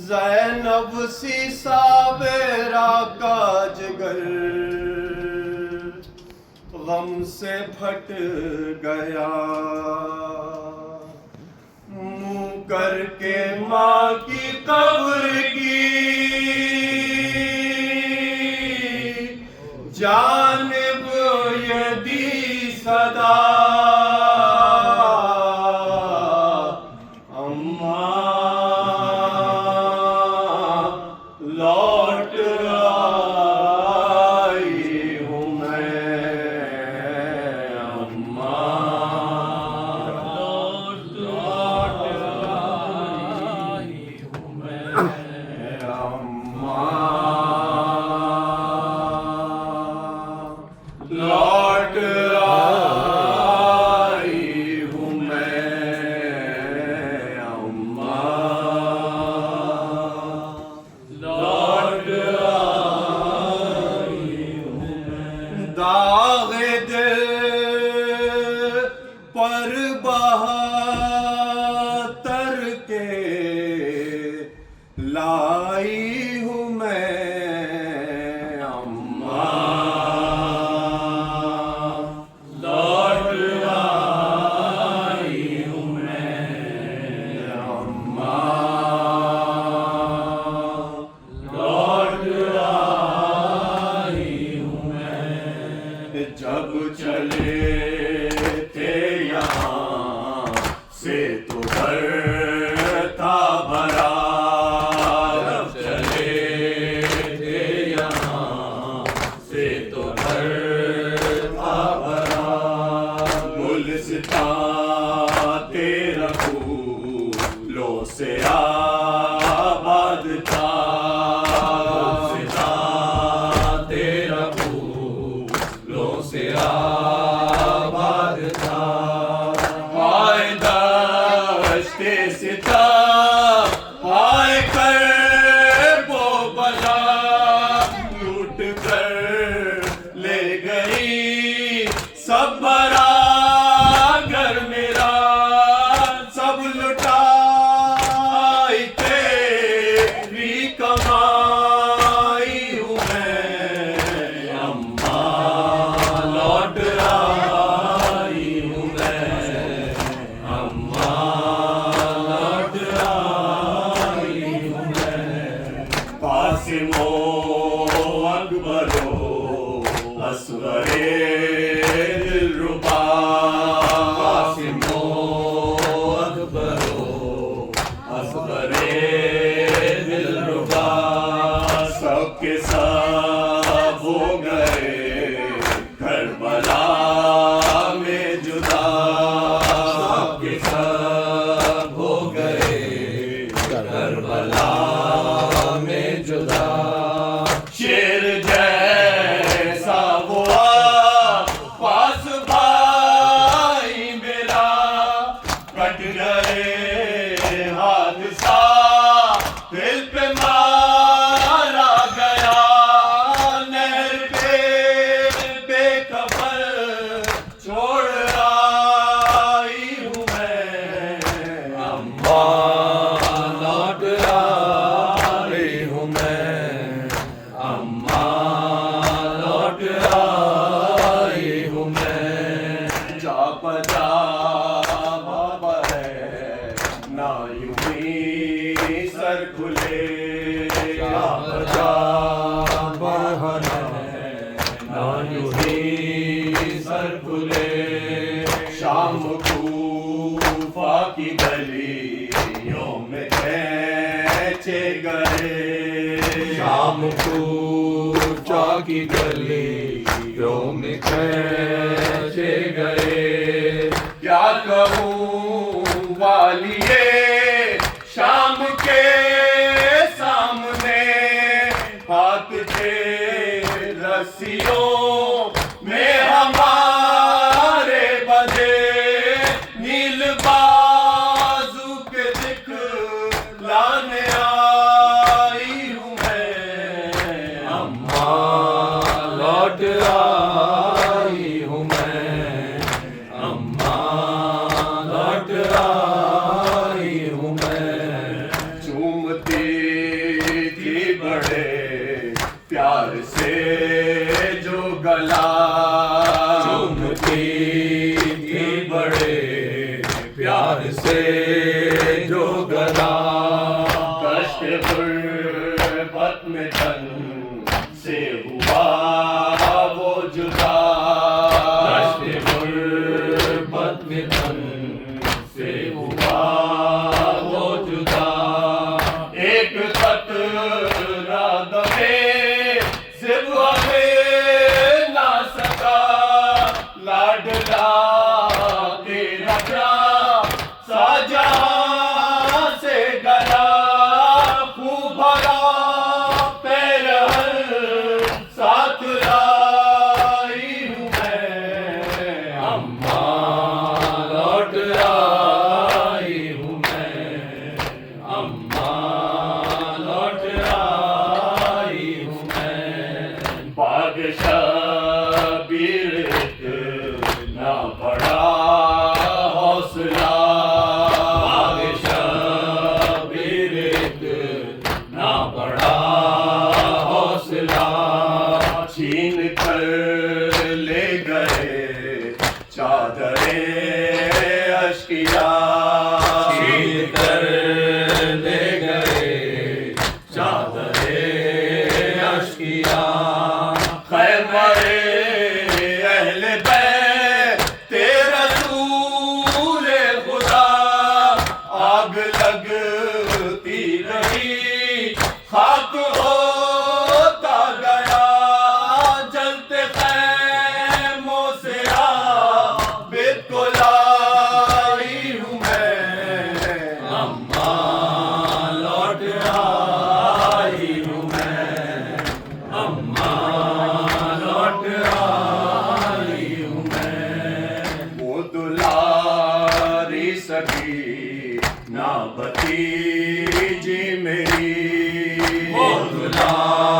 ज़ैनब सी साबेरा का जिगर गम से फट गया, मुँह करके माँ की कब्र की जानिब यदी सदा। लौट आई हूँ मैं अम्मा, लौट आई हूँ मैं अम्मा, लौट आई हूँ मैं अम्मा, दाग़े दिल पर बहातर के लाई हूँ मैं अम्मा, लौट आई हूँ मैं अम्मा, लौट आई हूँ मैं। जब चले थे यहाँ से तो घर था भरा, जब चले थे यहाँ से तो घर था भरा, गुलिस्तां तेरा फूलों से आबाद था, गुलिस्तां तेरा फूलों से आबाद था। हाय दश्ते सिता हाय कर वो बला, लूट कर ले गई सब भरा घर मेरा, सब लुटाई तेरी कमाई हूँ मैं अम्मा, लौट आई हूँ मैं अम्मा, लौट आई हूँ मैं। कासिमो अकबरो असगरे दिलरुबा, कासिमो अकबरो असगरे दिलरुबा, सबके सब हो गए करबला में जुदा, सबके सब हो गए करबला में जुदा। शेर जैसा वो पास भाई मेरा, कट गए हादसा दिल पे मारा गया, नहर पे बेखबर छोड़ आई हूँ मैं अम्मा, लौट आई हूँ मैं अम्मा, लौट आई हूँ मैं। जा बजा बाबा है ना यूं ही सर खुले, जा बजा बाबा है ना यूं ही सर खुले, शाम कूफा की गलियों में खींचे गए, शाम कूफा की गलियों में खींचे गए। क्या कहूँ वालिए शाम के सामने, हाथ थे रस्सियों में हमारे बंधे, नील बाजू के दिखलाने आई हूँ मैं अम्मा, लौट आई हूँ मैं अम्मा, लौट आई हूँ मैं। गला चूमती थी बड़े प्यार से जो गला कष्ट गुर्बत में तन से हुआ वो जुदा कष्ट गुर्बत में तन से हुआ वो जुदा एक कतरा दमे सिवा में ना सका लाडला तेरा प्यार शाहजहां से गला खूब भरा पैर साथ लाई हूँ मैं अम्मा लौट आई हूँ मैं अम्मा लौट आई हूँ मैं बादशाह बीर ना बड़ा हौसला बादशाह बीर ना बड़ा हौसला छीन कर ले गए चादरे अश्किया छीन कर ले गए चादरे अश्किया खैमरे अहले बैत तेरा रसूल खुदा आग लगती रही खाक होता गया जलते खैमों से आबिद को लाई हूँ मैं अम्मा लौट आई हूँ मैं अम्मा लौट आई हूँ मैं वो दुलारी सखी ना भतीजी मेरी वो दुलारी